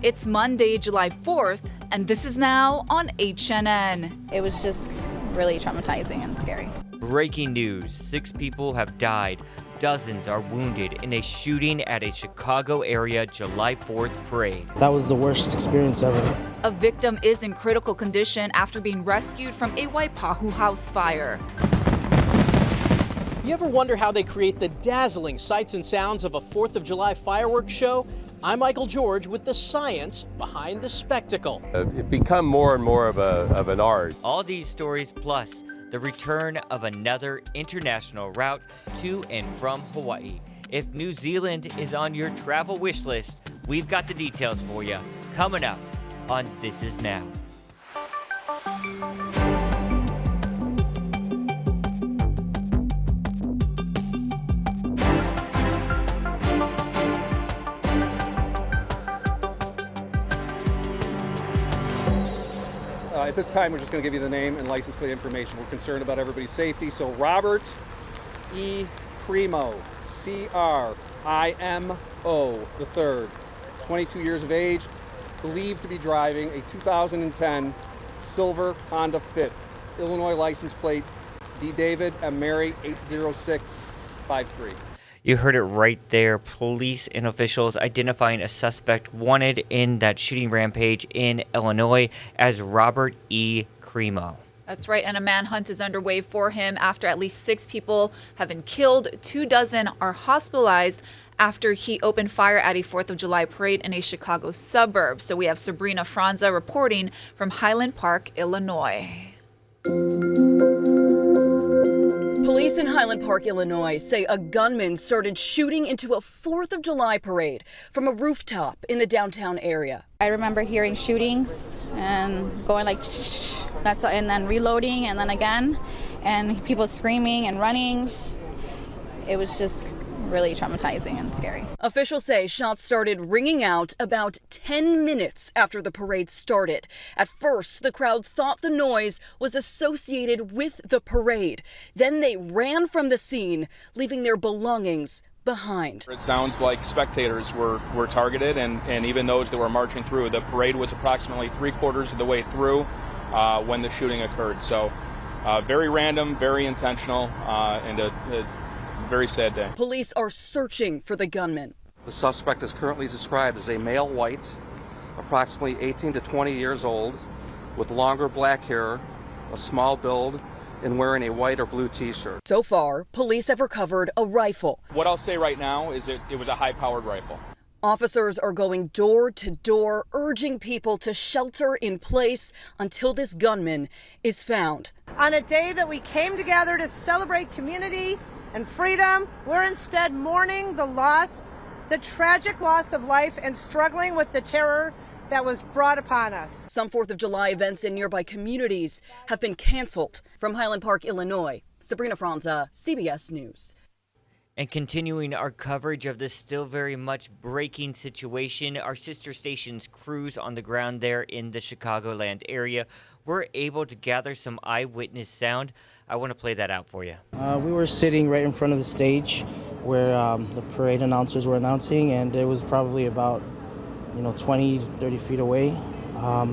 It's Monday, July 4th, and this is now on HNN. It was just really traumatizing and scary. Breaking news, 6 people have died. Dozens are wounded in a shooting at a Chicago area July 4th parade. That was the worst experience ever. A victim is in critical condition after being rescued from a Waipahu house fire. You ever wonder how they create the dazzling sights and sounds of a 4th of July fireworks show? I'm Michael George with the science behind the spectacle. It's become more and more of an art. All these stories plus the return of another international route to and from Hawaii. If New Zealand is on your travel wish list, we've got the details for you coming up on This Is Now. At this time, we're just going to give you the name and license plate information. We're concerned about everybody's safety. So Robert E. Crimo, C-R-I-M-O, the third, 22 years of age, believed to be driving a 2010 silver Honda Fit, Illinois license plate D. David and Mary 80653. You heard it right there. Police and officials identifying a suspect wanted in that shooting rampage in Illinois as Robert E. Crimo. That's right, and a manhunt is underway for him after at least 6 people have been killed. 24 are hospitalized after he opened fire at a 4th of July parade in a Chicago suburb. So we have Sabrina Franza reporting from Highland Park, Illinois. Police in Highland Park, Illinois say a gunman started shooting into a 4th of July parade from a rooftop in the downtown area. I remember hearing shootings and going like, and then reloading and then again, and people screaming and running. It was just really traumatizing and scary. Officials say shots started ringing out about 10 minutes after the parade started. At first, the crowd thought the noise was associated with the parade. Then they ran from the scene, leaving their belongings behind. It sounds like spectators were targeted and even those that were marching through. The parade was approximately 3/4 of the way through when the shooting occurred. So very random, very intentional, and a very sad day. Police are searching for the gunman. The suspect is currently described as a male white, approximately 18 to 20 years old, with longer black hair, a small build, and wearing a white or blue t-shirt. So far, police have recovered a rifle. What I'll say right now is it was a high-powered rifle. Officers are going door to door, urging people to shelter in place until this gunman is found. On a day that we came together to celebrate community and freedom, we're instead mourning the tragic loss of life and struggling with the terror that was brought upon us. Some 4th of July events in nearby communities have been canceled. From Highland Park, Illinois, Sabrina Franza, CBS News. And continuing our coverage of this still very much breaking situation, our sister station's crews on the ground there in the Chicagoland area were able to gather some eyewitness sound. I want to play that out for you. We were sitting right in front of the stage where the parade announcers were announcing, and it was probably about 20, 30 feet away. I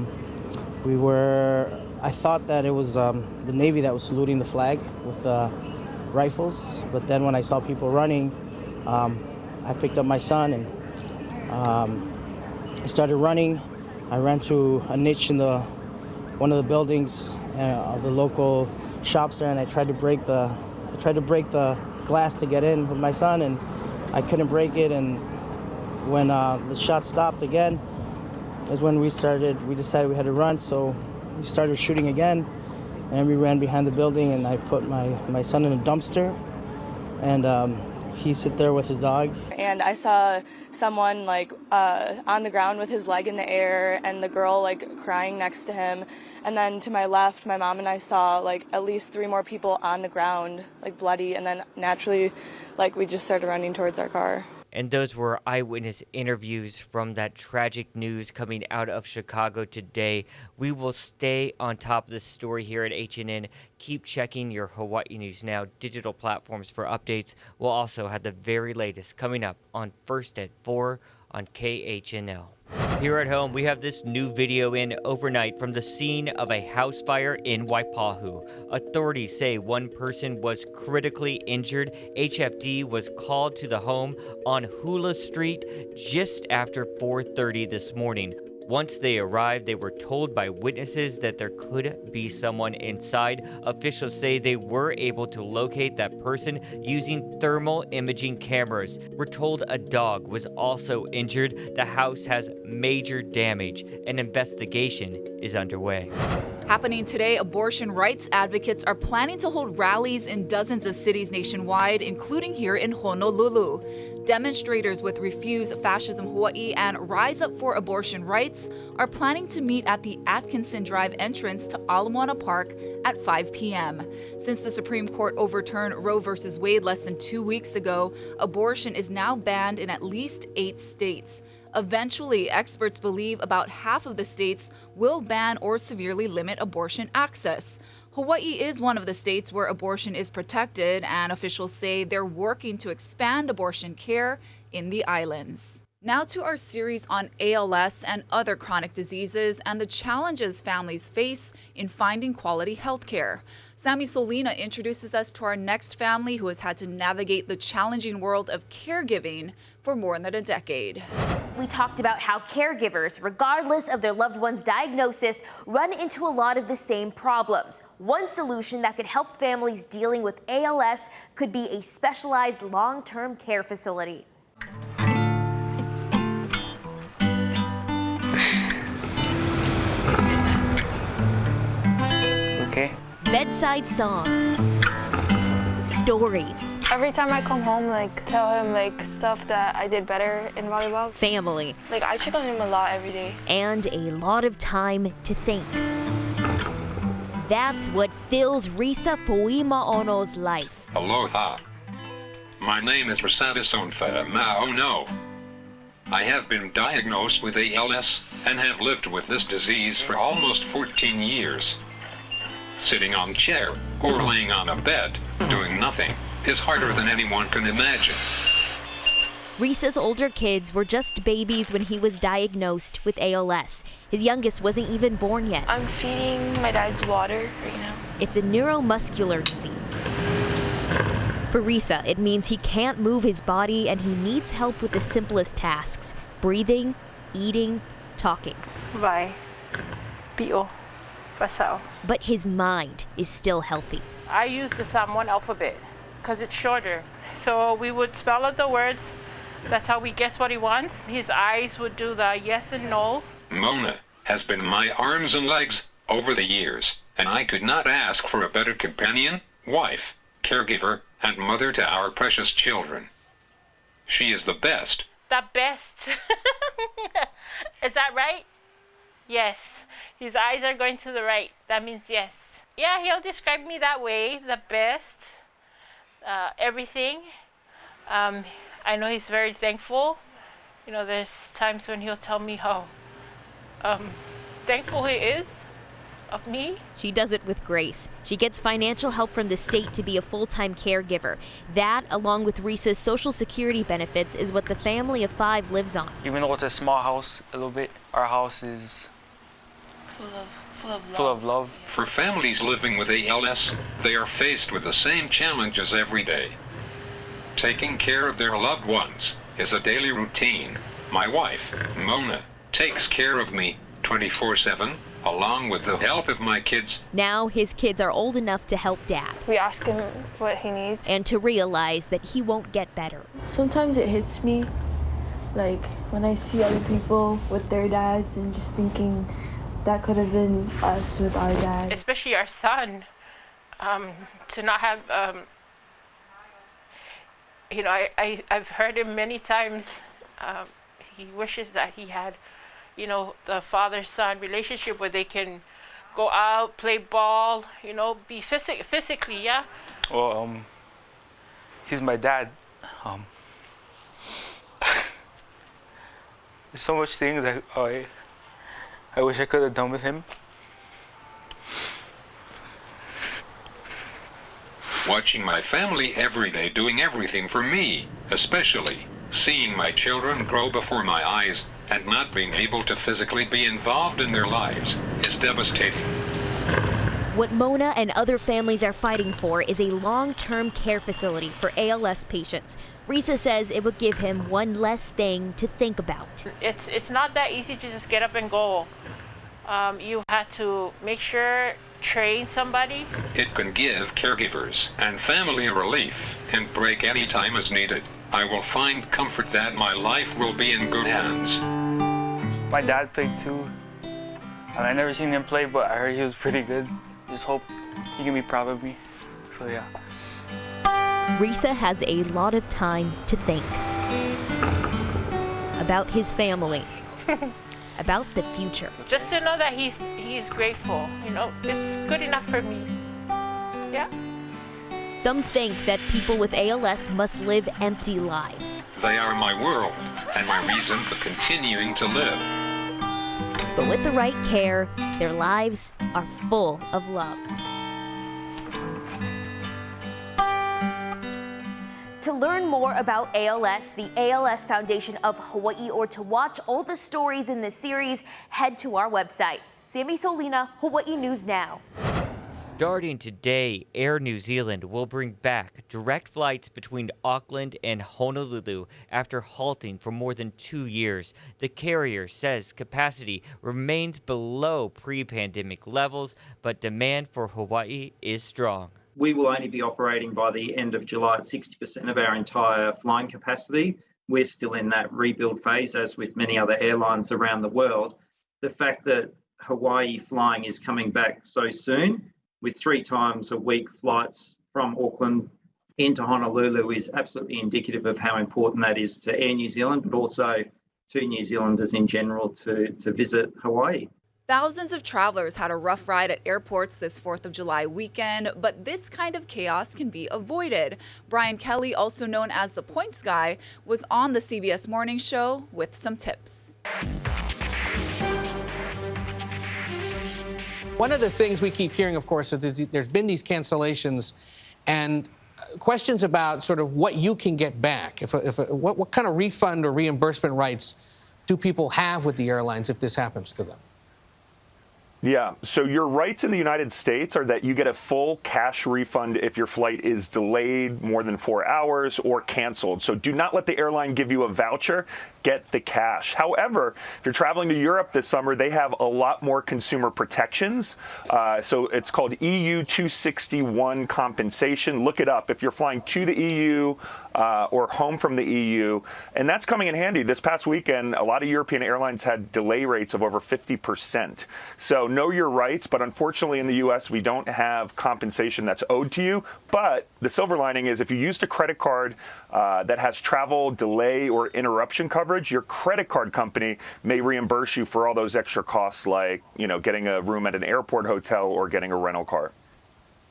thought that it was the Navy that was saluting the flag with the rifles, but then when I saw people running, I picked up my son and I started running. I ran through a niche in one of the buildings of the local shops there, and I tried to break the glass to get in with my son, and I couldn't break it. And when the shot stopped again, is when we decided we had to run. So we started shooting again, and we ran behind the building, and I put my son in a dumpster, and he sit there with his dog. And I saw someone on the ground with his leg in the air, and the girl crying next to him. And then to my left, my mom and I saw at least 3 more people on the ground, bloody. And then naturally, we just started running towards our car. And those were eyewitness interviews from that tragic news coming out of Chicago today. We will stay on top of this story here at HNN. Keep checking your Hawaii News Now digital platforms for updates. We'll also have the very latest coming up on First at 4 on KHNL. Here at home, we have this new video in overnight from the scene of a house fire in Waipahu. Authorities say one person was critically injured. HFD was called to the home on Hula Street just after 4:30 this morning. Once they arrived, they were told by witnesses that there could be someone inside. Officials say they were able to locate that person using thermal imaging cameras. We're told a dog was also injured. The house has major damage. An investigation is underway. Happening today, abortion rights advocates are planning to hold rallies in dozens of cities nationwide, including here in Honolulu. Demonstrators with Refuse Fascism Hawaii and Rise Up for Abortion Rights are planning to meet at the Atkinson Drive entrance to Ala Moana Park at 5 p.m. Since the Supreme Court overturned Roe v. Wade less than 2 weeks ago, abortion is now banned in at least 8 states. Eventually, experts believe about half of the states will ban or severely limit abortion access. Hawaii is one of the states where abortion is protected, and officials say they're working to expand abortion care in the islands. Now to our series on ALS and other chronic diseases and the challenges families face in finding quality health care. Sammy Solina introduces us to our next family who has had to navigate the challenging world of caregiving for more than a decade. We talked about how caregivers, regardless of their loved one's diagnosis, run into a lot of the same problems. One solution that could help families dealing with ALS could be a specialized long-term care facility. Okay. Bedside songs. Stories. Every time I come home, tell him stuff that I did better in volleyball. Family. I check on him a lot every day. And a lot of time to think. That's what fills Risa Fuima'ono's life. Aloha. My name is Risada Sonfa Ma'ono. I have been diagnosed with ALS and have lived with this disease for almost 14 years. Sitting on a chair or laying on a bed, doing nothing, is harder than anyone can imagine. Risa's older kids were just babies when he was diagnosed with ALS. His youngest wasn't even born yet. I'm feeding my dad's water right now. It's a neuromuscular disease. For Risa, it means he can't move his body and he needs help with the simplest tasks: breathing, eating, talking. Bye. P.O. Pasao. But his mind is still healthy. I use the Samoan alphabet because it's shorter. So we would spell out the words. That's how he gets what he wants. His eyes would do the yes and no. Mona has been my arms and legs over the years, and I could not ask for a better companion, wife, caregiver, and mother to our precious children. She is the best. The best. Is that right? Yes. His eyes are going to the right. That means yes. Yeah, he'll describe me that way. The best. Everything. I know he's very thankful. You know, there's times when he'll tell me how thankful he is of me. She does it with grace. She gets financial help from the state to be a full-time caregiver. That, along with Risa's Social Security benefits, is what the family of 5 lives on. Even though it's a small house, a little bit, our house is full of love. For families living with ALS, they are faced with the same challenges every day. Taking care of their loved ones is a daily routine. My wife, Mona, takes care of me 24/7, along with the help of my kids. Now his kids are old enough to help Dad. We ask him what he needs. And to realize that he won't get better. Sometimes it hits me, when I see other people with their dads and just thinking that could have been us with our dad. Especially our son, to not have, I've heard him many times, he wishes that he had, the father-son relationship where they can go out, play ball, be physically, yeah? Well, he's my dad. There's so much things I wish I could have done with him. Watching my family every day doing everything for me, especially, Seeing my children grow before my eyes and not being able to physically be involved in their lives is devastating. What Mona and other families are fighting for is a long-term care facility for ALS patients. Risa says it would give him one less thing to think about. It's not that easy to just get up and go. You have to make sure, train somebody. It can give caregivers and family relief and break any time as needed. I will find comfort that my life will be in good hands. My dad played too. And I never seen him play, but I heard he was pretty good. Just hope he can be proud of me. So yeah. Risa has a lot of time to think about his family, about the future. Just to know that he's grateful, it's good enough for me. Yeah. Some think that people with ALS must live empty lives. They are my world and my reason for continuing to live. But with the right care, their lives are full of love. To learn more about ALS, the ALS Foundation of Hawaii, or to watch all the stories in this series, head to our website. Sammy Solina, Hawaii News Now. Starting today, Air New Zealand will bring back direct flights between Auckland and Honolulu after halting for more than 2 years. The carrier says capacity remains below pre-pandemic levels, but demand for Hawaii is strong. We will only be operating by the end of July at 60% of our entire flying capacity. We're still in that rebuild phase, as with many other airlines around the world. The fact that Hawaii flying is coming back so soon, with 3 times a week flights from Auckland into Honolulu, is absolutely indicative of how important that is to Air New Zealand, but also to New Zealanders in general to visit Hawaii. Thousands of travelers had a rough ride at airports this 4th of July weekend, but this kind of chaos can be avoided. Brian Kelly, also known as the Points Guy, was on the CBS Morning Show with some tips. One of the things we keep hearing, of course, is there's been these cancellations and questions about sort of what you can get back. What kind of refund or reimbursement rights do people have with the airlines if this happens to them? Yeah, so your rights in the United States are that you get a full cash refund if your flight is delayed more than 4 hours or canceled. So do not let the airline give you a voucher, get the cash. However, if you're traveling to Europe this summer, they have a lot more consumer protections. So it's called EU 261 compensation. Look it up if you're flying to the EU or home from the EU. And that's coming in handy. This past weekend, a lot of European airlines had delay rates of over 50%. So know your rights, but unfortunately in the U.S. we don't have compensation that's owed to you. But the silver lining is if you used a credit card that has travel, delay, or interruption coverage, your credit card company may reimburse you for all those extra costs like, getting a room at an airport hotel or getting a rental car.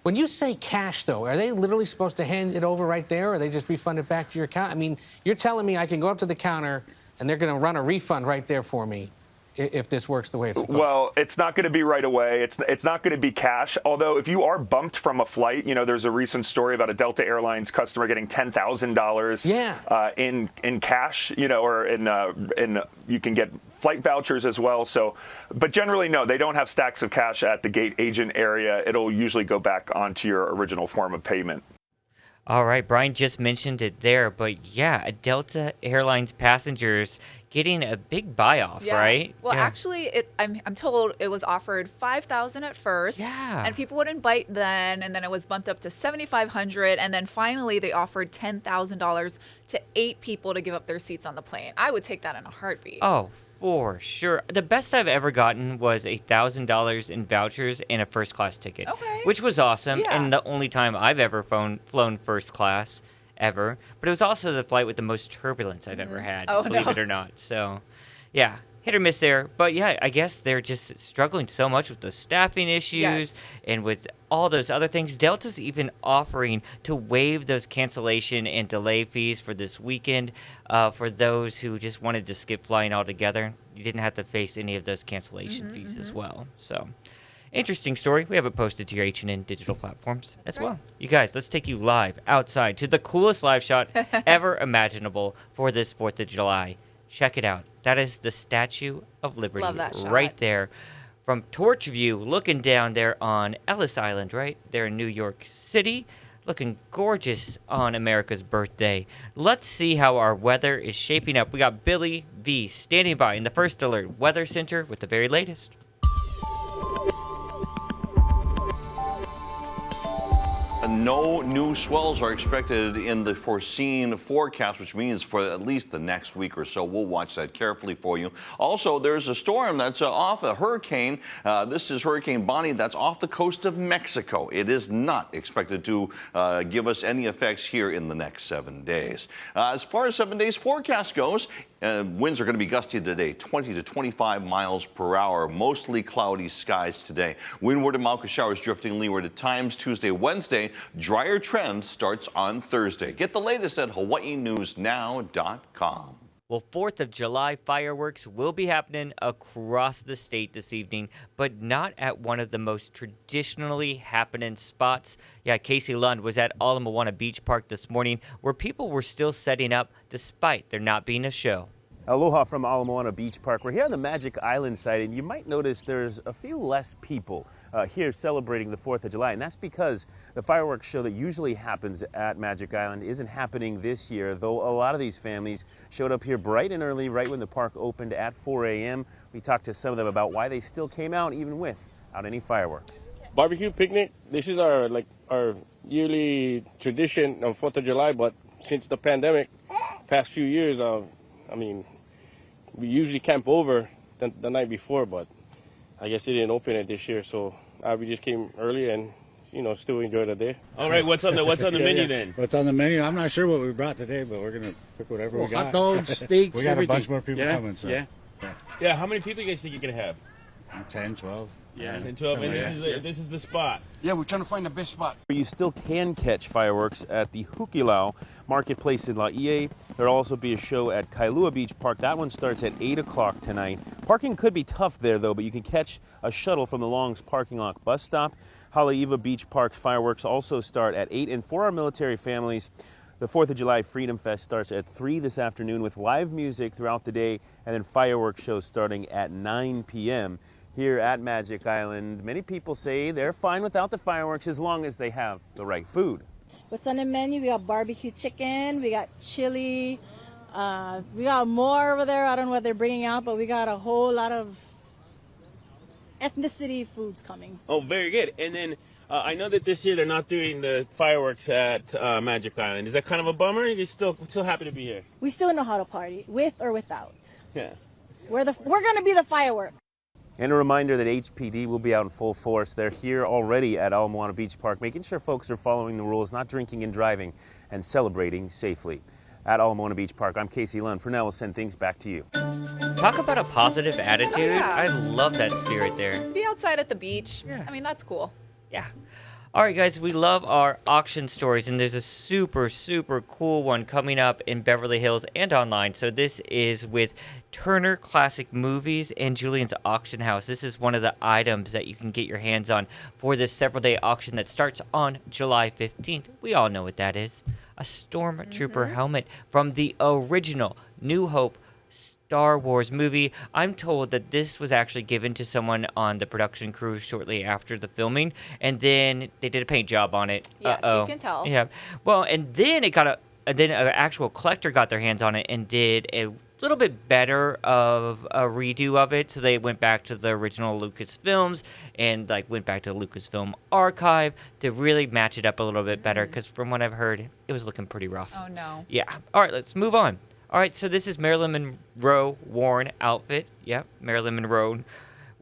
When you say cash, though, are they literally supposed to hand it over right there, or they just refund it back to your account? I mean, you're telling me I can go up to the counter and they're going to run a refund right there for me if this works the way it's supposed to? Well, it's not going to be right away. It's not going to be cash. Although if you are bumped from a flight, there's a recent story about a Delta Airlines customer getting $10,000 in cash, or in you can get flight vouchers as well. So, but generally, no, they don't have stacks of cash at the gate agent area. It'll usually go back onto your original form of payment. All right, Brian just mentioned it there, but yeah, Delta Airlines passengers getting a big buy-off, right? Well, actually, I'm told it was offered $5,000 at first, and people wouldn't bite then, and then it was bumped up to $7,500, and then finally they offered $10,000 to 8 people to give up their seats on the plane. I would take that in a heartbeat. Oh, for sure. The best I've ever gotten was $1,000 in vouchers and a first-class ticket, which was awesome, and the only time I've ever flown first class ever. But it was also the flight with the most turbulence I've ever had, believe it or not. So, yeah, hit or miss there. But yeah, I guess they're just struggling so much with the staffing issues and with all those other things. Delta's even offering to waive those cancellation and delay fees for this weekend for those who just wanted to skip flying altogether. You didn't have to face any of those cancellation fees as well. So Interesting story. We have it posted to your H&N digital platforms as well. You guys, let's take you live outside to the coolest live shot ever imaginable for this 4th of July. Check it out. That is the Statue of Liberty. Love that shot. Right there. From Torch View, looking down there on Ellis Island, right there in New York City. Looking gorgeous on America's birthday. Let's see how our weather is shaping up. We got Billy V standing by in the First Alert Weather Center with the very latest. No new swells are expected in the foreseen forecast, which means for at least the next week or so. We'll watch that carefully for you. Also, there's a storm that's off, a hurricane. This is Hurricane Bonnie that's off the coast of Mexico. It is not expected to give us any effects here in the next 7 days. As far as 7 days forecast goes, winds are going to be gusty today, 20 to 25 miles per hour. Mostly cloudy skies today. Windward and Malka showers drifting leeward at times. Tuesday, Wednesday, drier trend starts on Thursday. Get the latest at HawaiiNewsNow.com. Well, 4th of July fireworks will be happening across the state this evening, but not at one of the most traditionally happening spots. Yeah, Casey Lund was at Ala Moana Beach Park this morning, where people were still setting up despite there not being a show. Aloha from Ala Moana Beach Park. We're here on the Magic Island site, and you might notice there's a few less people here celebrating the 4th of July, and that's because the fireworks show that usually happens at Magic Island isn't happening this year, though a lot of these families showed up here bright and early, right when the park opened at 4 a.m. We talked to some of them about why they still came out even without any fireworks. Barbecue picnic, this is our yearly tradition on 4th of July, but since the pandemic, past few years, we usually camp over the night before, but I guess they didn't open it this year, so we just came early and, still enjoy the day. All right, what's on the menu then? What's on the menu? I'm not sure what we brought today, but we're going to cook whatever we got. Hot dogs, steaks, we got everything. a bunch more people coming. So. Yeah, how many people do you guys think you're going to have? 10, 12. Yeah, 10, 12, and this is the spot. Yeah, we're trying to find the best spot. You still can catch fireworks at the Hukilau Marketplace in Laie. There'll also be a show at Kailua Beach Park. That one starts at 8 o'clock tonight. Parking could be tough there, though, but you can catch a shuttle from the Long's parking lot bus stop. Haleiwa Beach Park fireworks also start at 8. And for our military families, the 4th of July Freedom Fest starts at 3 this afternoon with live music throughout the day, and then fireworks shows starting at 9 p.m. Here at Magic Island. Many people say they're fine without the fireworks as long as they have the right food. What's on the menu? We got barbecue chicken, we got chili, we got more over there. I don't know what they're bringing out, but we got a whole lot of ethnicity foods coming. Oh, very good. And then I know that this year they're not doing the fireworks at Magic Island. Is that kind of a bummer? You're still happy to be here? We still know how to party, with or without. Yeah. We're going to be the fireworks. And a reminder that HPD will be out in full force. They're here already at Ala Moana Beach Park, making sure folks are following the rules, not drinking and driving, and celebrating safely. At Ala Moana Beach Park, I'm Casey Lund. For now, we'll send things back to you. Talk about a positive attitude. Oh, yeah. I love that spirit there. To be outside at the beach, that's cool. Yeah. All right, guys, we love our auction stories, and there's a super, super cool one coming up in Beverly Hills and online. So this is with Turner Classic Movies and Julian's Auction House. This is one of the items that you can get your hands on for this several-day auction that starts on July 15th. We all know what that is. A Stormtrooper helmet from the original New Hope Star Wars movie. I'm told that this was actually given to someone on the production crew shortly after the filming, and then they did a paint job on it. Yes, you can tell. Yeah. Well, and then an actual collector got their hands on it and did a little bit better of a redo of it. So they went back to the original Lucasfilms and went back to the Lucasfilm archive to really match it up a little bit better, because from what I've heard, it was looking pretty rough. Oh no. Yeah. All right, let's move on. All right, so this is Marilyn Monroe worn outfit. Yep, Marilyn Monroe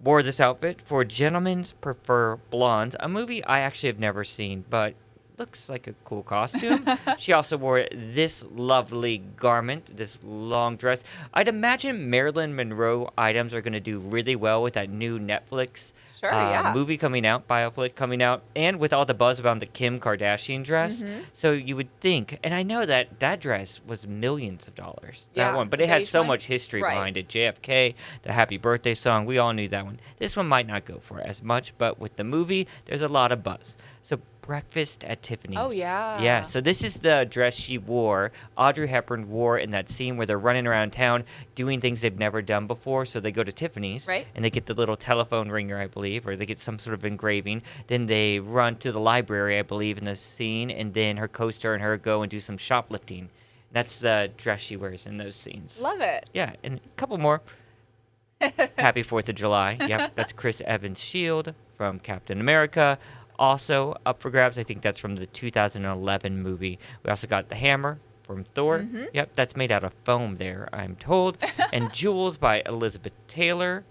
wore this outfit for Gentlemen Prefer Blondes, a movie I actually have never seen, but looks like a cool costume. She also wore this lovely garment, this long dress. I'd imagine Marilyn Monroe items are going to do really well with that new Netflix movie coming out, bioflick coming out, and with all the buzz around the Kim Kardashian dress. So you would think, and I know that dress was millions of dollars, that one, but it has so much history behind it. JFK, the Happy Birthday song, we all knew that one. This one might not go for as much, but with the movie, there's a lot of buzz. So Breakfast at Tiffany's. Oh, yeah. Yeah, so this is the dress she wore, Audrey Hepburn wore in that scene where they're running around town doing things they've never done before. So they go to Tiffany's, and they get the little telephone ringer, I believe, or they get some sort of engraving. Then they run to the library, I believe, in the scene, and then her co-star and her go and do some shoplifting. That's the dress she wears in those scenes. Love it. Yeah, and a couple more. Happy 4th of July. Yep, that's Chris Evans' shield from Captain America. Also up for grabs, I think that's from the 2011 movie. We also got the hammer from Thor. Yep, that's made out of foam there, I'm told. And Jewels by Elizabeth Taylor.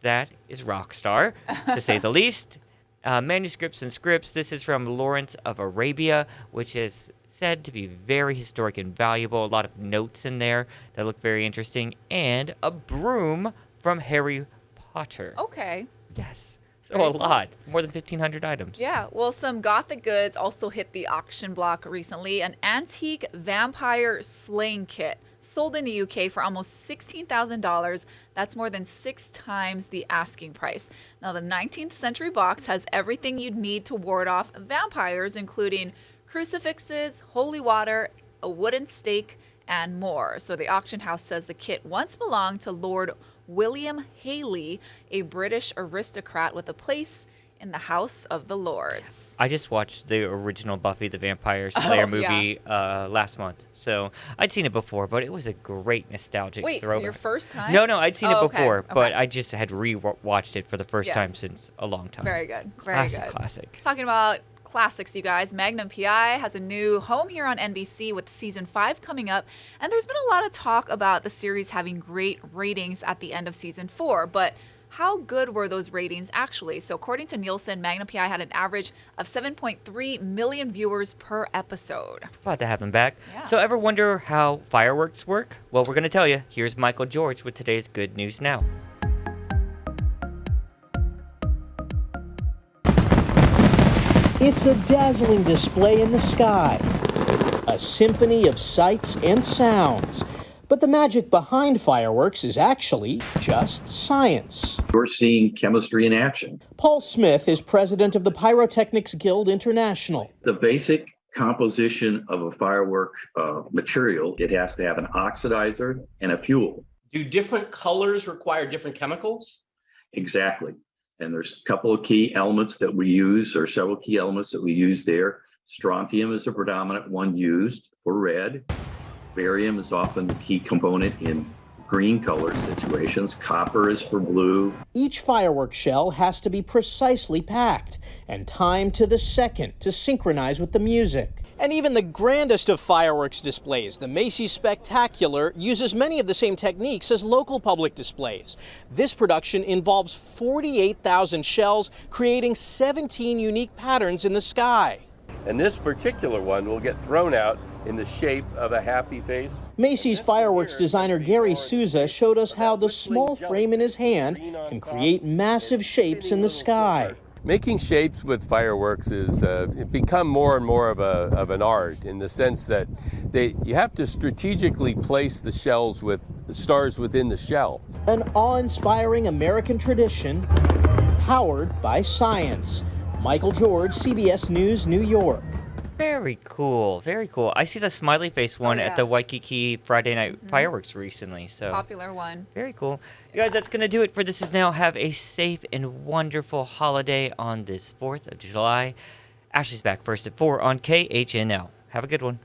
That is Rockstar, to say the least. Manuscripts and scripts. This is from Lawrence of Arabia, which is said to be very historic and valuable. A lot of notes in there that look very interesting. And a broom from Harry Potter. Okay. Yes. So a lot. More than 1,500 items. Yeah, well, some gothic goods also hit the auction block recently. An antique vampire slaying kit sold in the UK for almost $16,000. That's more than 6 times the asking price. Now, the 19th century box has everything you'd need to ward off vampires, including crucifixes, holy water, a wooden stake, and more. So the auction house says the kit once belonged to Lord William Haley, a British aristocrat with a place in the House of the Lords. I just watched the original Buffy the Vampire Slayer movie last month. So I'd seen it before, but it was a great nostalgic Wait, throwback. for your first time? No, I'd seen it before, okay. but I just had re-watched it for the first time since a long time. Very good. Very Classic, good. classic. Talking about classics, you guys. Magnum PI has a new home here on NBC with season 5 coming up, and there's been a lot of talk about the series having great ratings at the end of season 4, but how good were those ratings actually? So according to Nielsen, Magnum PI had an average of 7.3 million viewers per episode. Glad to have him back. Yeah. So ever wonder how fireworks work? Well, we're going to tell you. Here's Michael George with today's Good News Now. It's a dazzling display in the sky, a symphony of sights and sounds. But the magic behind fireworks is actually just science. We're seeing chemistry in action. Paul Smith is president of the Pyrotechnics Guild International. The basic composition of a firework material, it has to have an oxidizer and a fuel. Do different colors require different chemicals? Exactly. And there's a couple of key elements that we use, or several key elements that we use there. Strontium is the predominant one used for red. Barium is often the key component in green color situations. Copper is for blue. Each firework shell has to be precisely packed and timed to the second to synchronize with the music. And even the grandest of fireworks displays, the Macy's Spectacular, uses many of the same techniques as local public displays. This production involves 48,000 shells, creating 17 unique patterns in the sky. And this particular one will get thrown out in the shape of a happy face. Macy's fireworks designer Gary Souza showed us how the small frame in his hand can create massive shapes in the sky. Making shapes with fireworks is become more and more of an art, in the sense that you have to strategically place the shells with the stars within the shell. An awe-inspiring American tradition powered by science. Michael George, CBS News, New York. Very cool. Very cool. I see the smiley face one at the Waikiki Friday night fireworks recently. So popular one. Very cool. You guys, that's going to do it for This Is Now. Have a safe and wonderful holiday on this 4th of July. Ashley's back first at 4 on KHNL. Have a good one.